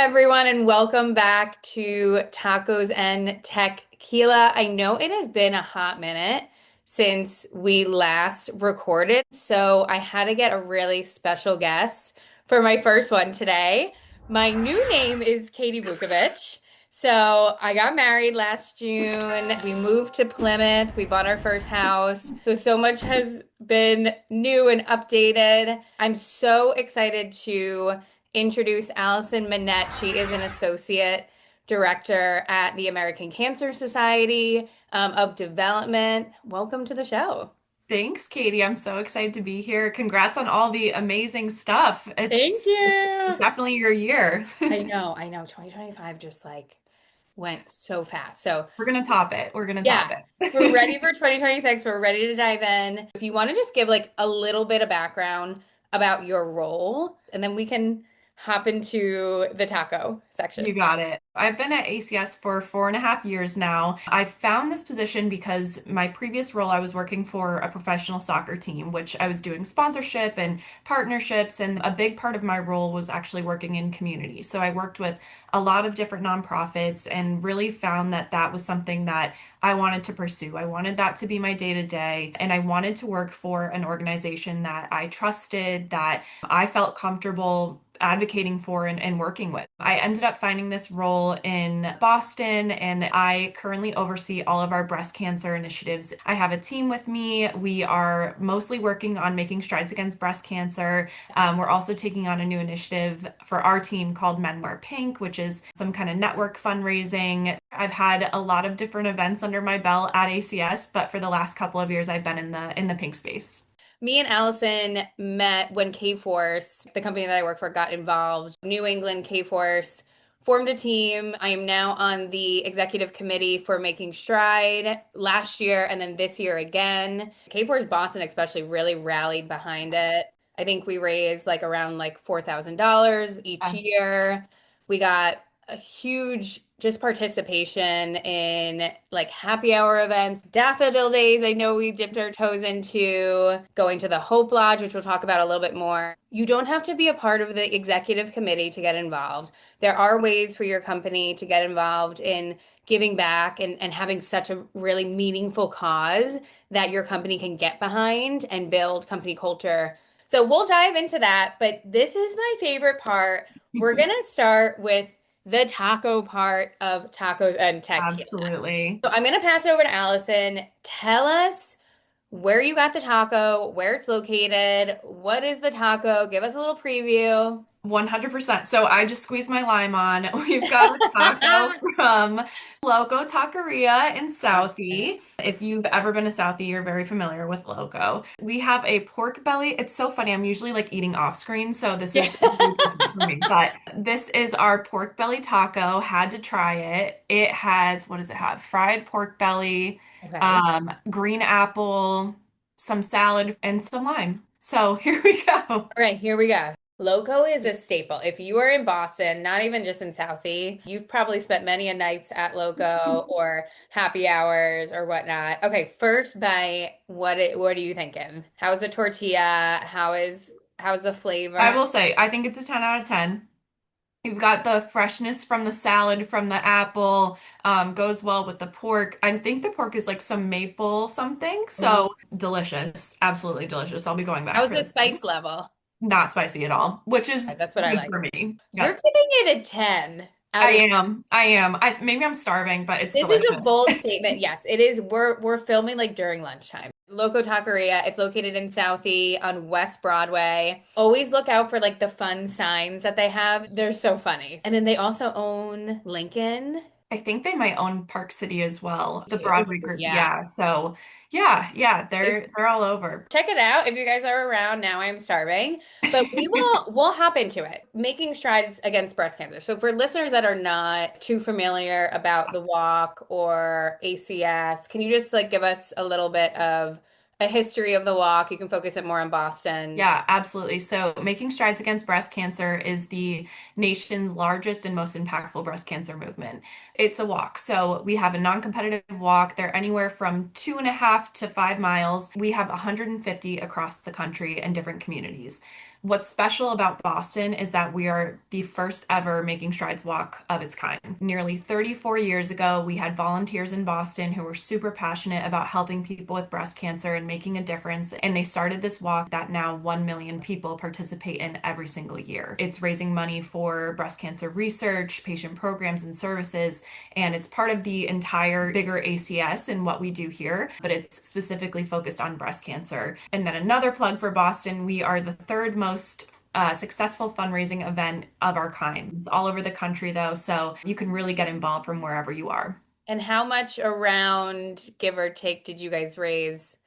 everyone, and welcome back to Tacos and TECHquila. I know it has been a hot minute since we last recorded, so I had to get a really special guest for my first one today. My new name is Katie Vukovic. So I got married last June. We moved to Plymouth. We bought our first house. So much has been new and updated. I'm so excited to introduce Allison Mannette. She is an associate director at the American Cancer Society of Development. Welcome to the show. Thanks, Katie. I'm so excited to be here. Congrats on all the amazing stuff. Thank It's you. definitely your year. I know. 2025 just like went so fast. So We're gonna top it. We're gonna top yeah, we're ready it. for 2026. We're ready to dive in. If you want to just give like a little bit of background about your role, and then we can hop into the taco You section. got it. I've been at ACS for 4.5 years now. I found this position because my previous role, I was working for a professional soccer team, which I was doing sponsorship and partnerships. And a big part of my role was actually working in community. So I worked with a lot of different nonprofits and really found that that was something that I wanted to pursue. I wanted that to be my day to day. And I wanted to work for an organization that I trusted, that I felt comfortable advocating for and working with. I ended up finding this role in Boston, and I currently oversee all of our breast cancer initiatives. I have a team with me. We are mostly working on making strides against breast cancer. We're also taking on a new initiative for our team called Men Wear Pink, which is some kind of network fundraising. I've had a lot of different events under my belt at ACS, but for the last couple of years, I've been in the pink space. Me and Allison met when K-Force, the company that I work for, got involved. New England K-Force formed a team. I am now on the executive committee for Making Stride last year and then this year again. K-Force Boston especially really rallied behind it. I think we raised like around like $4,000 each year. We got a huge just participation in like happy hour events, daffodil days. I know we dipped our toes into going to the Hope Lodge, which we'll talk about a little bit more. You don't have to be a part of the executive committee to get involved. There are ways for your company to get involved in giving back and having such a really meaningful cause that your company can get behind and build company culture. So we'll dive into that, but this is my favorite part. We're going to start with the taco part of tacos and tequila. Absolutely. So I'm going to pass it over to Allison. Tell us where you got the taco, where it's located, what is the taco? Give us a little preview. 100%. So I just squeezed my lime on. We've got a taco from Loco Taqueria in Southie. If you've ever been to Southie, you're very familiar with Loco. We have a pork belly. It's so funny. I'm usually like eating off screen, so this Yeah. is new for me. But this is our pork belly taco. Had to try it. It has, what does it have? Fried pork belly, Okay. green apple, some salad, and some lime. So here we go. All right, here we go. Loco is a staple. If you are in Boston, not even just in Southie, you've probably spent many a nights at Loco or happy hours or whatnot. Okay, first bite, what are you thinking? How's the tortilla? How's the I flavor? will say, I think it's a 10 out of 10. You've got the freshness from the salad, from the apple, goes well with the pork. I think the pork is like some maple something. Ooh. So delicious. Absolutely delicious. I'll be going back How's for the this. spice level? Not spicy at all, which is Okay, that's what I good like. for me. You're Yep. giving it a 10 I out of am. I am. Maybe I'm starving, but it's This is a delicious. bold statement. Yes, it is. We're filming like during lunchtime. Loco Taqueria. It's located in Southie on West Broadway. Always look out for like the fun signs that they have. They're so funny. And then they also own Lincoln I think they might own Park City as well. The too. Broadway group. Yeah. Yeah. So yeah, they're all over. Check it out if you guys are around. Now I'm starving, but we'll hop into it. Making strides against breast cancer. So for listeners that are not too familiar about the walk or ACS, can you just like give us a little bit of a history of the walk. You can focus it more on Boston. Yeah, absolutely. So, Making Strides Against Breast Cancer is the nation's largest and most impactful breast cancer movement. It's a walk. So, we have a non-competitive walk. They're anywhere from 2.5 to 5 miles. We have 150 across the country and different communities. What's special about Boston is that we are the first ever Making Strides walk of its kind. Nearly 34 years ago, we had volunteers in Boston who were super passionate about helping people with breast cancer and making a difference. And they started this walk that now 1 million people participate in every single year. It's raising money for breast cancer research, patient programs, and services. And it's part of the entire bigger ACS and what we do here, but it's specifically focused on breast cancer. And then another plug for Boston, we are the third most successful fundraising event of our kind. It's all over the country though, so you can really get involved from wherever you are. And how much around, give or take, did you guys raise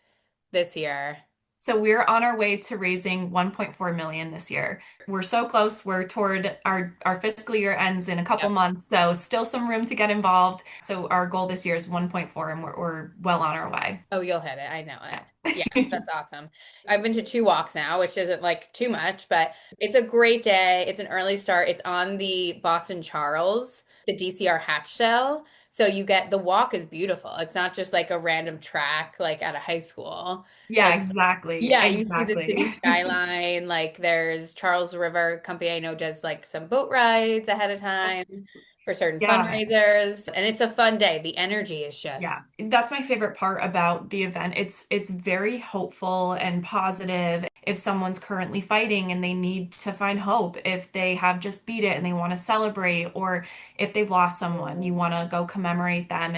this year? So we're on our way to raising 1.4 million this year. We're so close. We're toward our fiscal year ends in a couple Yep. months, so still some room to get involved. So our goal this year is 1.4 and we're well on our way. Oh, you'll hit it. I know it. Yeah, Yeah. that's awesome. I've been to two walks now, which isn't like too much, but it's a great day. It's an early start. It's on the Boston Charles, the DCR hatch cell. So you get the walk is beautiful. It's not just like a random track like at a high school. Yeah, It's exactly. yeah, you see the Exactly. city skyline. Like there's Charles River Company I know does like some boat rides ahead of time for certain Yeah. fundraisers, and it's a fun day. The energy is Yeah, just that's my favorite part about the event. It's very hopeful and positive. If someone's currently fighting and they need to find hope, if they have just beat it and they want to celebrate, or if they've lost someone, you want to go commemorate them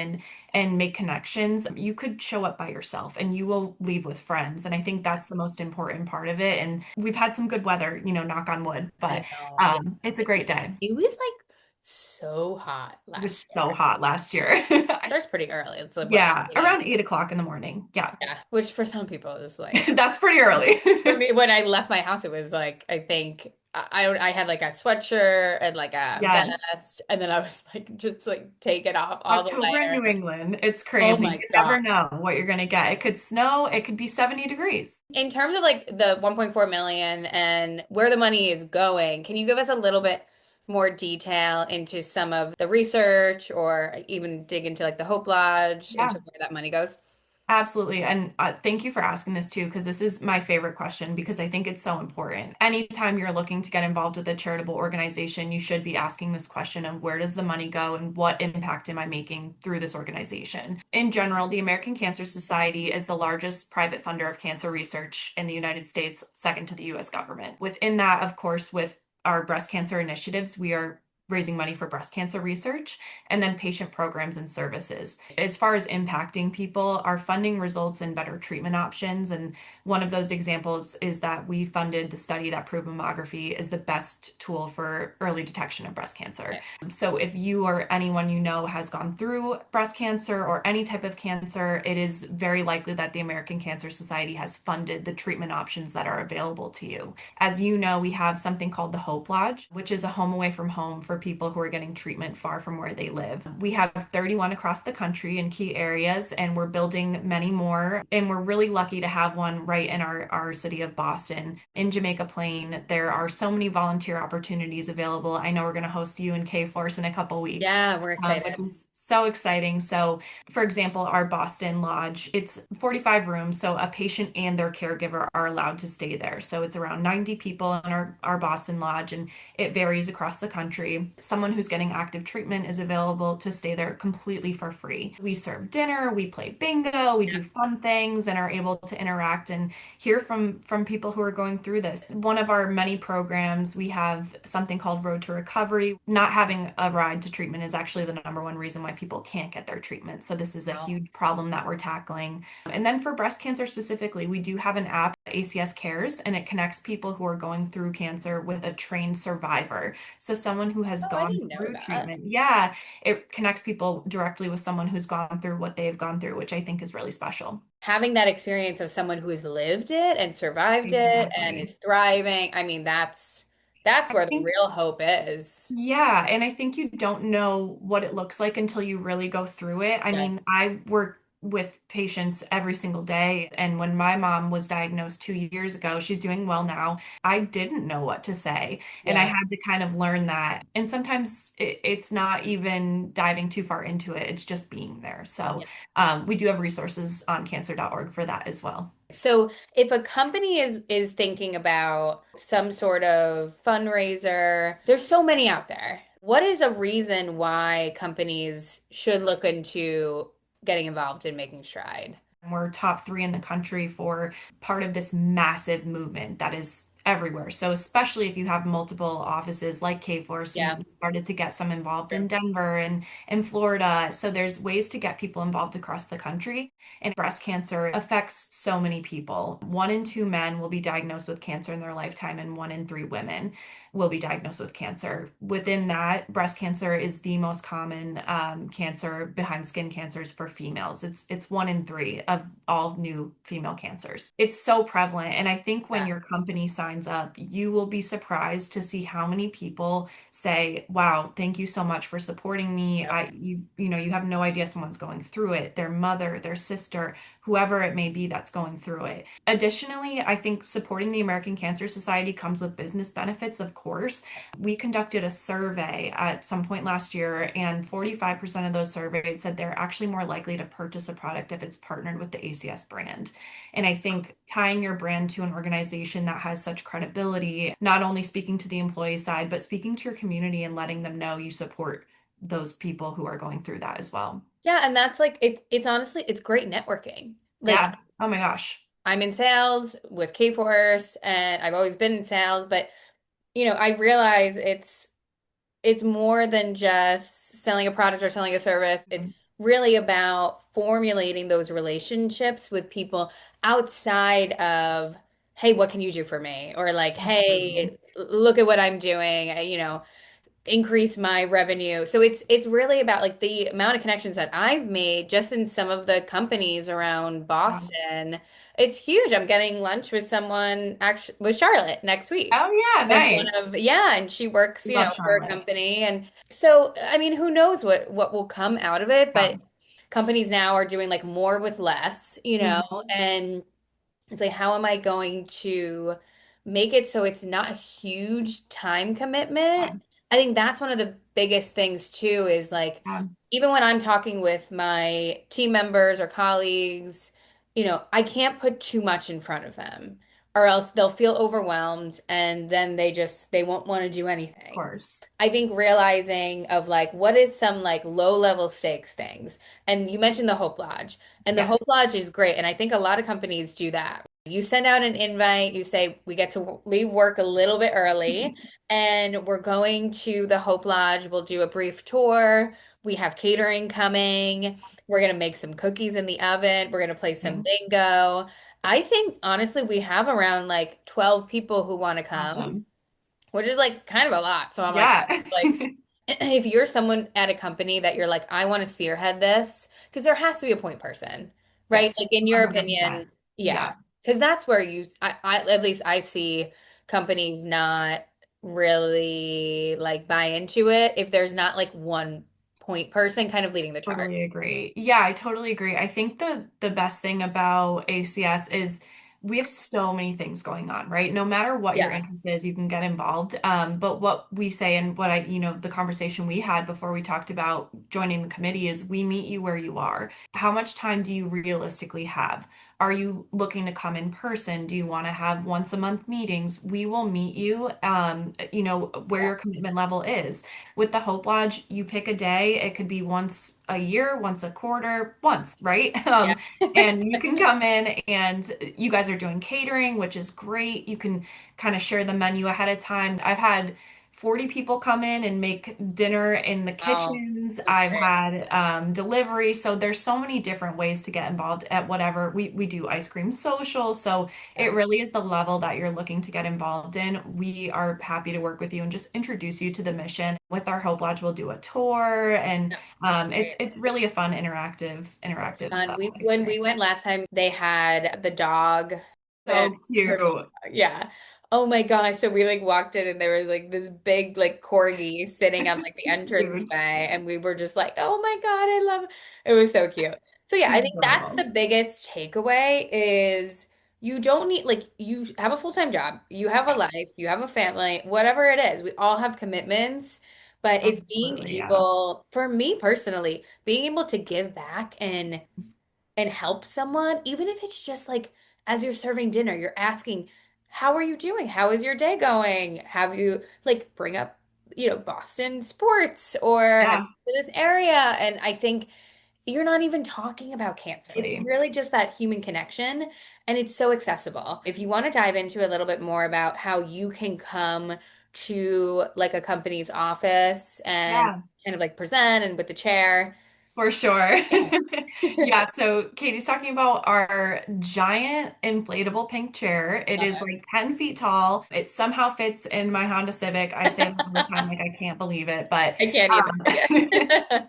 and make connections. You could show up by yourself and you will leave with friends. And I think that's the most important part of it. And we've had some good weather, knock on wood, I but know. Yeah. it's a great day. It was like so hot It was last so year. hot last year. Starts pretty early. It's like what, Yeah, 8 a.m.? around 8 o'clock in the morning. Yeah. Yeah, which for some people is like That's pretty early. for me when I left my house it was like I think I had like a sweatshirt and like a Yes. vest and then I was like just like take it off all the October in New layers. England, it's Oh crazy. my You God. never know what you're going to get. It could snow, it could be 70 degrees. In terms of like the 1.4 million and where the money is going, can you give us a little bit more detail into some of the research or even dig into like the Hope Lodge into Yeah. where that money goes? Absolutely. And thank you for asking this too, because this is my favorite question because I think it's so important. Anytime you're looking to get involved with a charitable organization, you should be asking this question of where does the money go and what impact am I making through this organization? In general, the American Cancer Society is the largest private funder of cancer research in the United States, second to the US government. Within that, of course, with our breast cancer initiatives, we are raising money for breast cancer research, and then patient programs and services. As far as impacting people, our funding results in better treatment options. And one of those examples is that we funded the study that proved mammography is the best tool for early detection of breast cancer. Okay. So if you or anyone you know has gone through breast cancer or any type of cancer, it is very likely that the American Cancer Society has funded the treatment options that are available to you. As you know, we have something called the Hope Lodge, which is a home away from home for people who are getting treatment far from where they live. We have 31 across the country in key areas, and we're building many more. And we're really lucky to have one right in our city of Boston. In Jamaica Plain, there are so many volunteer opportunities available. I know we're going to host you and K-Force in a couple weeks. Yeah, we're Which excited. is so exciting. So, for example, our Boston Lodge, it's 45 rooms, so a patient and their caregiver are allowed to stay there. So it's around 90 people in our Boston Lodge, and it varies across the country. Someone who's getting active treatment is available to stay there completely for free. We serve dinner, we play bingo, we do fun things, and are able to interact and hear from people who are going through this. One of our many programs, we have something called Road to Recovery. Not having a ride to treatment is actually the number one reason why people can't get their treatment. So this is a Wow. huge problem that we're tackling. And then for breast cancer specifically, we do have an app, ACS Cares, and it connects people who are going through cancer with a trained survivor. So someone who has Oh, I gone didn't know through that. treatment. Yeah, it connects people directly with someone who's gone through what they've gone through, which I think is really special. Having that experience of someone who has lived it and survived it and Exactly. is thriving, I mean, that's I where the think real hope is. Yeah, and I think you don't know what it looks like until you really go through it. I Yeah. mean, I work with patients every single day. And when my mom was diagnosed 2 years ago, she's doing well now. I didn't know what to say. And I Yeah. had to kind of learn that. And sometimes it's not even diving too far into it, it's just being there. So we do have resources on cancer.org for that as well. So if a company is thinking about some sort of fundraiser, there's so many out there. What is a reason why companies should look into getting involved in making Stride? We're top three in the country for part of this massive movement that is everywhere. So especially if you have multiple offices like K-Force, Yeah. we started to get some involved in Sure. Denver and in Florida. So there's ways to get people involved across the country. And breast cancer affects so many people. 1 in 2 men will be diagnosed with cancer in their lifetime, and 1 in 3 women will be diagnosed with cancer. Within that, breast cancer is the most common cancer behind skin cancers for females. It's 1 in 3 of all new female cancers. It's so prevalent, and I think when Yeah. your company signs up, you will be surprised to see how many people say, "Wow, thank you so much for supporting me. You have no idea someone's going through it. Their mother, their sister, whoever it may be that's going through it." Additionally, I think supporting the American Cancer Society comes with business benefits, of course. We conducted a survey at some point last year, and 45% of those surveyed said they're actually more likely to purchase a product if it's partnered with the ACS brand. And I think tying your brand to an organization that has such credibility, not only speaking to the employee side, but speaking to your community and letting them know you support those people who are going through that as well. Yeah, and that's like it's honestly it's great networking. Like Yeah. Oh my gosh. I'm in sales with Kforce and I've always been in sales, but I realize it's more than just selling a product or selling a service. Mhm. It's really about formulating those relationships with people outside of, hey, what can you do for me? Or like, Absolutely. hey, look at what I'm doing. Increase my revenue. So it's really about like the amount of connections that I've made just in some of the companies around Wow. Boston. It's huge. I'm getting lunch with someone actually with Charlotte next week. Oh yeah, With one nice. of yeah, and she works, We love for a Charlotte. company. And so I mean, who knows what will come out of it, but Yeah. companies now are doing like more with less, Mhm. and it's like, how am I going to make it so it's not a huge time commitment? Yeah. I think that's one of the biggest things too, is like, Yeah. even when I'm talking with my team members or colleagues, I can't put too much in front of them or else they'll feel overwhelmed and then they won't want to do Of anything. course. I think realizing of like what is some like low level stakes things. And you mentioned the Hope Lodge. And the Hope Yes. Lodge is great. And I think a lot of companies do that. You send out an invite, you say, we get to leave work a little bit early, and we're going to the Hope Lodge. We'll do a brief tour. We have catering coming. We're going to make some cookies in the oven. We're going to play some Okay. bingo. I think, honestly, we have around like 12 people who want to come, Awesome. which is like kind of a lot. So I'm Yeah. like, if you're someone at a company that you're like, I want to spearhead this, because there has to be a point person, right? Like Yes. in your 100%. opinion, yeah, Yeah. because that's where at least I see companies not really like buy into it if there's not like one point person kind of leading the charge. Totally agree. Yeah, I totally agree. I think the best thing about ACS is we have so many things going on, right? No matter what your Yeah, interest is, you can get involved. But what we say and what the conversation we had before we talked about joining the committee is we meet you where you are. How much time do you realistically have? Are you looking to come in person? Do you want to have once a month meetings? We will meet you, where yeah, your commitment level is. With the Hope Lodge, you pick a day. It could be once a year, once a quarter, once, right? yeah. And you can come in and you guys are doing catering, which is great. You can kind of share the menu ahead of time. I've had 40 people come in and make dinner in the Oh, kitchens. that's I've great. had delivery. So there's so many different ways to get involved at whatever. We do ice cream social. So Yeah, it really is the level that you're looking to get involved in. We are happy to work with you and just introduce you to the mission. With our Hope Lodge, we'll do a tour, and yeah, that's it's great. it's really a fun That's interactive fun. When we experience. went last time, they had the dog, the So cute. yeah. Oh my gosh. So we like walked in and there was like this big like corgi sitting on like the It's huge. entranceway and we were just like, "Oh my God, I love it." It was so cute. So yeah, I She's think that's adorable. the biggest takeaway is you don't need like you have a full-time job, you have a Yeah, life, you have a family, whatever it is. We all have commitments, but it's being absolutely. Yeah. able, for me personally, being able to give back and help someone, even if it's just like as you're serving dinner, you're asking, how are you doing? How is your day going? Have you like bring up, Boston sports or have Yeah. you been to this area? And I think you're not even talking about cancer. It's Really. really just that human connection, and it's so accessible. If you want to dive into a little bit more about how you can come to like a company's office and Yeah. kind of like present and with the chair. For sure. Yeah. Yeah, so Katie's talking about our giant inflatable pink chair. It Love is like 10 feet tall. It somehow fits in my Honda Civic. I say that all the time, it. like I can't believe it, but I can't either.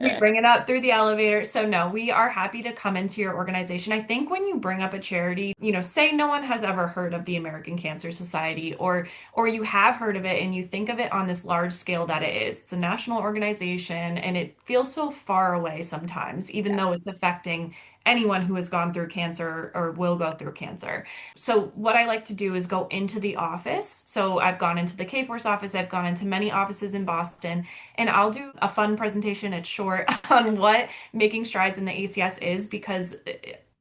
we Yeah. bring it up through the elevator. So no, we are happy to come into your organization. I think when you bring up a charity, say no one has ever heard of the American Cancer Society, or you have heard of it and you think of it on this large scale that it is. It's a national organization and it feels so far away sometimes, even Yeah. though it's affecting anyone who has gone through cancer or will go through cancer. So what I like to do is go into the office. So I've gone into the K-Force office, I've gone into many offices in Boston, and I'll do a fun presentation. It's short on what making strides in the ACS is because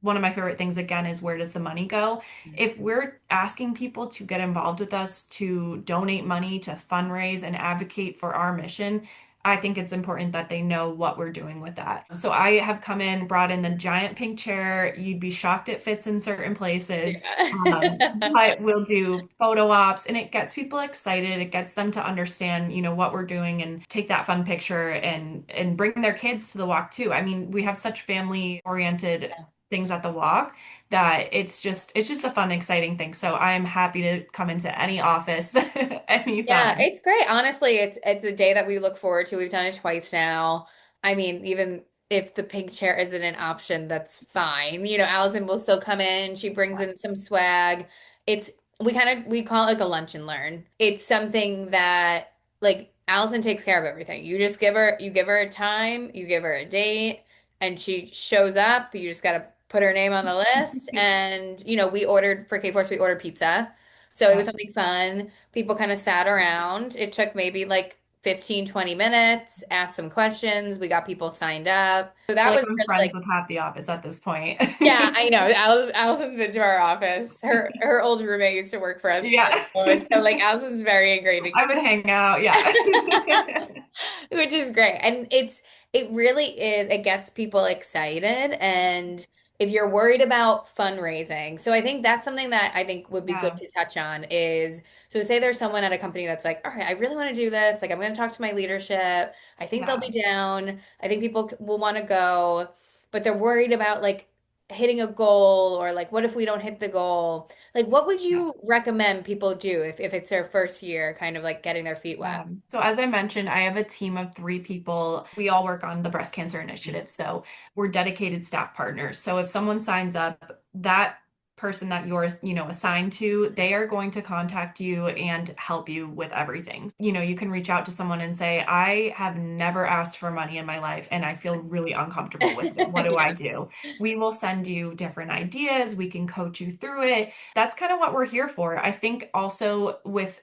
one of my favorite things again is where does the money go? If we're asking people to get involved with us, to donate money, to fundraise and advocate for our mission, I think it's important that they know what we're doing with that. So I have come in, brought in the giant pink chair. You'd be shocked it fits in certain places. Yeah. But we'll do photo ops and it gets people excited. It gets them to understand, what we're doing and take that fun picture and bring their kids to the walk too. I mean, we have such family oriented things at the walk that it's just a fun, exciting thing. So I'm happy to come into any office Yeah, anytime. it's great. Honestly, it's a day that we look forward to. We've done it twice now. I mean, even if the pink chair isn't an option, that's fine. Allison will still come in. She brings in some swag. It's we call it like a lunch and learn. It's something that like Allison takes care of everything. You give her a time, you give her a date, and she shows up. You just gotta put her name on the list. And we ordered for K-Force, we ordered pizza. So it was Yeah. something fun. People kind of sat around. It took maybe like 15, 20 minutes, asked some questions. We got people signed up. So I feel that like was I'm really friends like, with half the office at this point. yeah, I know. Allison's been to our office. Her old roommate used to work for us too. Yeah. So like Allison's very ingrained. I would hang out. Yeah. Which is great. And it really is, it gets people excited. And if you're worried about fundraising, so I think that's something that I think would be good Yeah. to touch on is, so say there's someone at a company that's like, all right, I really want to do this. Like, I'm going to talk to my leadership. I think they'll Yeah. be down. I think people will want to go, but they're worried about like hitting a goal or like, what if we don't hit the goal? Like, what would Yeah. you recommend people do if it's their first year, kind of like getting their feet wet? So as I mentioned, I have a team of 3 people. We all work on the breast cancer initiative. So we're dedicated staff partners. So if someone signs up, that person that you're, assigned to, they are going to contact you and help you with everything. You can reach out to someone and say, I have never asked for money in my life and I feel really uncomfortable with it. What do I Yeah. do? We will send you different ideas. We can coach you through it. That's kind of what we're here for. I think also with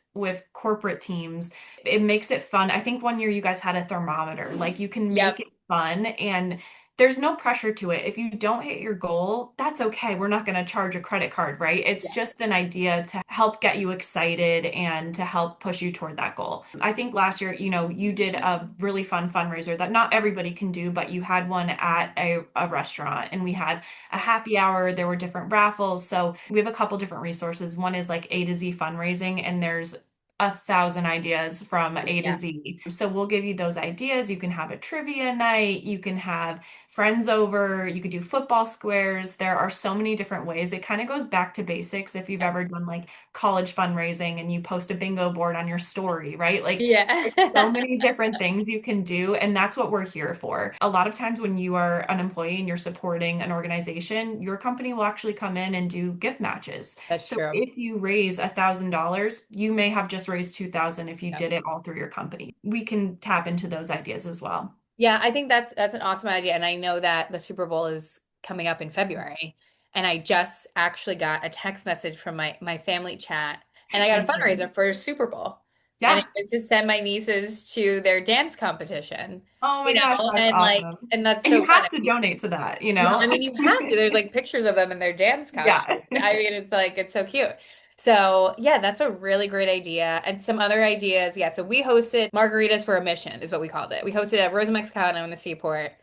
corporate teams, it makes it fun. I think one year you guys had a thermometer. Like you can make Yep. it fun and there's no pressure to it. If you don't hit your goal, that's okay. We're not going to charge a credit card, right? It's Yes. just an idea to help get you excited and to help push you toward that goal. I think last year, you did a really fun fundraiser that not everybody can do, but you had one at a restaurant and we had a happy hour. There were different raffles. So we have a couple different resources. One is like A to Z fundraising, and there's 1,000 ideas from A to Yeah. Z. So we'll give you those ideas. You can have a trivia night, you can have friends over, you could do football squares. There are so many different ways. It kind of goes back to basics if you've Yeah. ever done like college fundraising and you post a bingo board on your story, right? Like there's so Yeah. many different things you can do, and that's what we're here for. A lot of times when you are an employee and you're supporting an organization, your company will actually come in and do gift matches. That's So true. if you raise $1,000, you may have just raised 2,000 if you Yeah. did it all through your company. We can tap into those ideas as well. Yeah, I think that's an awesome idea. And I know that the Super Bowl is coming up in February. And I just actually got a text message from my family chat and I got a Exciting. fundraiser for Super Bowl. And it Yeah. was to send my nieces to their dance competition, Oh my gosh, that's and like awesome. and that's And so you fun. have to donate to that, you Well, know? I mean, you have to. There's like pictures of them in their dance Yeah. costumes. I mean, it's like it's so cute. So, yeah, that's a really great idea. And some other ideas. Yeah, so we hosted Margaritas for a Mission is what we called it. We hosted at Rosa Mexicano in the Seaport.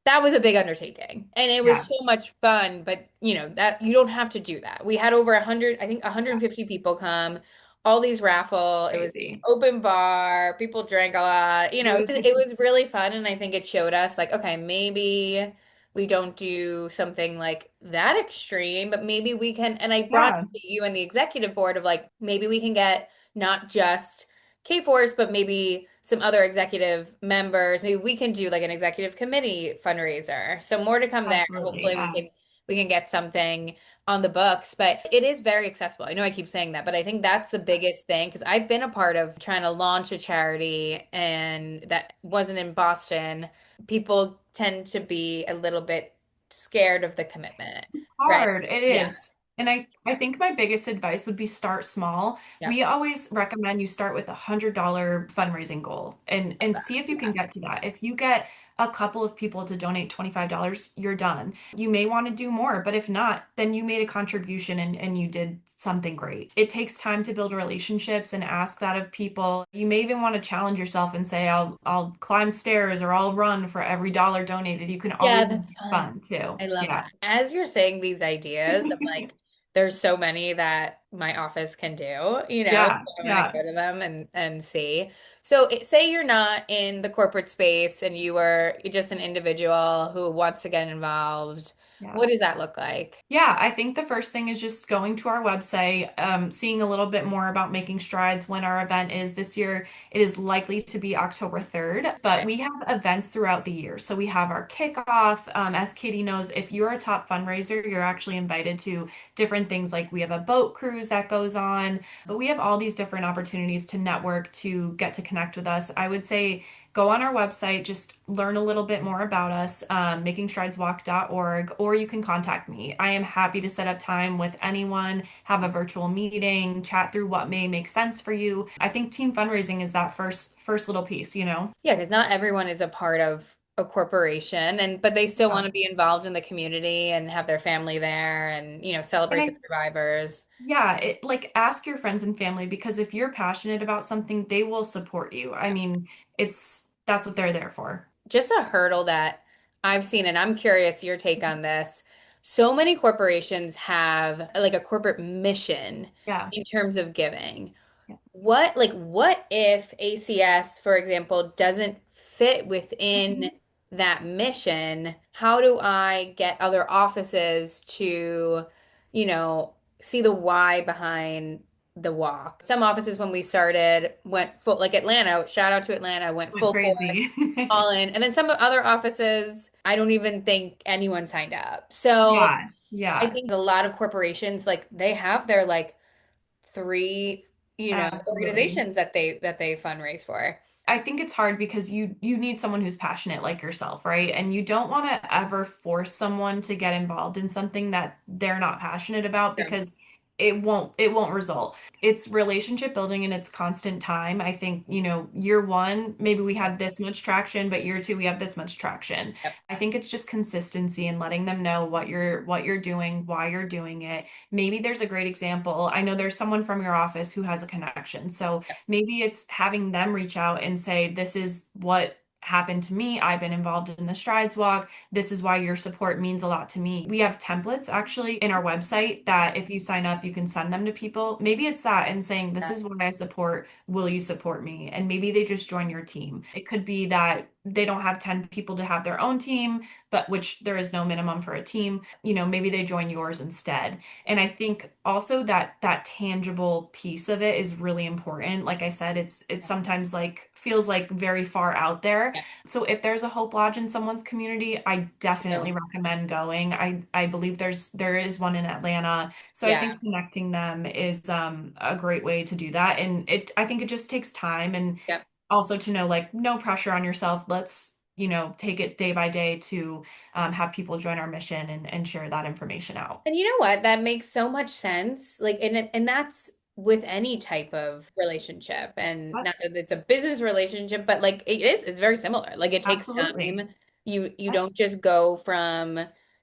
That was a big undertaking and it was Yeah. so much fun, but that you don't have to do that. We had over 100, I think Yeah. 150 people come, all these raffle, it was Crazy. open bar, people drank a lot, It was, so it was really fun. And I think it showed us like, okay, maybe we don't do something like that extreme, but maybe we can, and I brought yeah, it to you and the executive board of like, maybe we can get not just K-Force, but maybe some other executive members. Maybe we can do like an executive committee fundraiser. So more to come there. absolutely. Hopefully Yeah. we can get something on the books, but it is very accessible. I know I keep saying that, but I think that's the biggest thing because I've been a part of trying to launch a charity and that wasn't in Boston. People tend to be a little bit scared of the commitment, right? Hard. It Yeah. is. And I think my biggest advice would be start small. Yeah. We always recommend you start with $100 fundraising goal and see if you can Yeah. get to that. If you get a couple of people to donate $25, you're done. You may want to do more, but if not, then you made a contribution and you did something great. It takes time to build relationships and ask that of people. You may even want to challenge yourself and say, I'll climb stairs or I'll run for every dollar donated. You can Yeah, always make that's it fun. fun too. I love Yeah. that. As you're saying these ideas, I'm like, there's so many that my office can do, so Yeah, I'm gonna yeah, go to them and see. So say you're not in the corporate space and you are just an individual who wants to get involved. yeah. What does that look like? Yeah, I think the first thing is just going to our website, seeing a little bit more about making strides when our event is this year. It is likely to be October 3rd, but Okay. we have events throughout the year. So we have our kickoff. As Katie knows, if you're a top fundraiser, you're actually invited to different things like we have a boat cruise that goes on, but we have all these different opportunities to network, to get to connect with us. I would say go on our website, just learn a little bit more about us, makingstrideswalk.org, or you can contact me. I am happy to set up time with anyone, have a virtual meeting, chat through what may make sense for you. I think team fundraising is that first little piece, you know? Yeah, because not everyone is a part of a corporation but they still Yeah. want to be involved in the community and have their family there and And celebrate the I, survivors. yeah, like ask your friends and family because if you're passionate about something, they will support you. I mean, that's what they're there for. Just a hurdle that I've seen, and I'm curious your take on this. So many corporations have like a corporate mission Yeah. in terms of giving. Yeah. What if ACS, for example, doesn't fit within Mhm. that mission? How do I get other offices to, you know, see the why behind the walk? Some offices when we started went full, like Atlanta, shout out to Atlanta, went Went full crazy. force, all in. And then some other offices, I don't even think anyone signed up. So Yeah. I Yeah. think a lot of corporations, like they have their like three, Absolutely. organizations that they fundraise for. I think it's hard because you need someone who's passionate like yourself, right? And you don't want to ever force someone to get involved in something that they're not passionate about True. because it won't result. It's relationship building and it's constant time. I think, year one, maybe we had this much traction, but year two we have this much traction. Yep. I think it's just consistency and letting them know what you're doing, why you're doing it. Maybe there's a great example. I know there's someone from your office who has a connection. So Yep. maybe it's having them reach out and say, this is what happened to me. I've been involved in the Strides Walk. This is why your support means a lot to me. We have templates actually in our website that if you sign up, you can send them to people. Maybe it's that and saying, this Yeah. is what I support. Will you support me? And maybe they just join your team. It could be that they don't have 10 people to have their own team, but which there is no minimum for a team, maybe they join yours instead. And I think also that that tangible piece of it is really important. Like I said, it's sometimes like feels like very far out there. Yeah. So if there's a Hope Lodge in someone's community, I definitely So, recommend going. I believe there is one in Atlanta. So I yeah. think connecting them is a great way to do that. And I think it just takes time and Yep. also to know like no pressure on yourself. Let's, take it day by day to have people join our mission and share that information out. And you know what? That makes so much sense. Like, and that's with any type of relationship. And Yep, not that it's a business relationship, but like it's very similar. Like it takes absolutely. time. You Yep. don't just go from,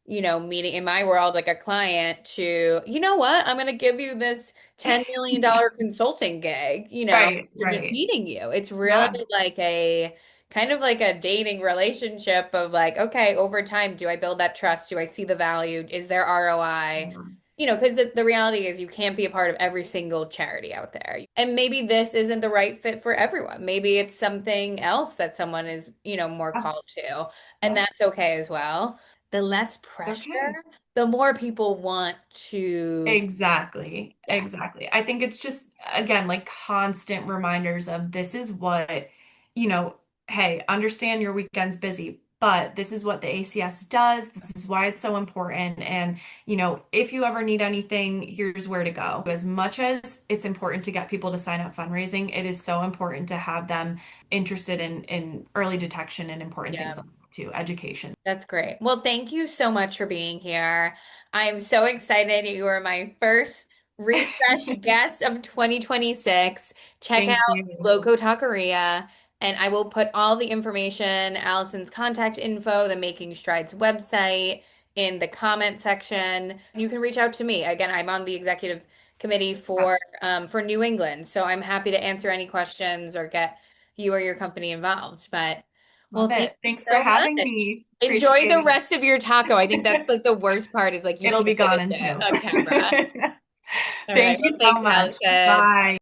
meeting in my world like a client to, you know what? I'm gonna give you this $10 million consulting gig, Right, after just right. meeting you. It's really Yeah. like a kind of like a dating relationship of like, okay, over time, do I build that trust? Do I see the value? Is there ROI? Because the reality is you can't be a part of every single charity out there. And maybe this isn't the right fit for everyone. Maybe it's something else that someone is, more Yeah. called to. And Yeah. that's okay as well. The less pressure, Okay. the more people want to, Exactly. yeah, Exactly. I think it's just, again, like constant reminders of this is what, you know, hey, understand your weekend's busy, but this is what the ACS does. This is why it's so important. And, if you ever need anything, here's where to go. As much as it's important to get people to sign up fundraising, it is so important to have them interested in early detection and important things yeah. like that too, education. That's great. Well, thank you so much for being here. I'm so excited. You are my first refresh guest of 2026. Check out Thank you. Loco Taqueria, and I will put all the information, Allison's contact info, the Making Strides website in the comment section. You can reach out to me. Again, I'm on the executive committee Yeah, for New England, so I'm happy to answer any questions or get you or your company involved. But well, love thank it. you Thanks for so having much. me. Enjoy Appreciate the rest of your taco. I think that's it. like the worst part is like you It'll can't be finish gone in it two. on camera. All right. Thank you Well, so thanks, much. Allison. Bye.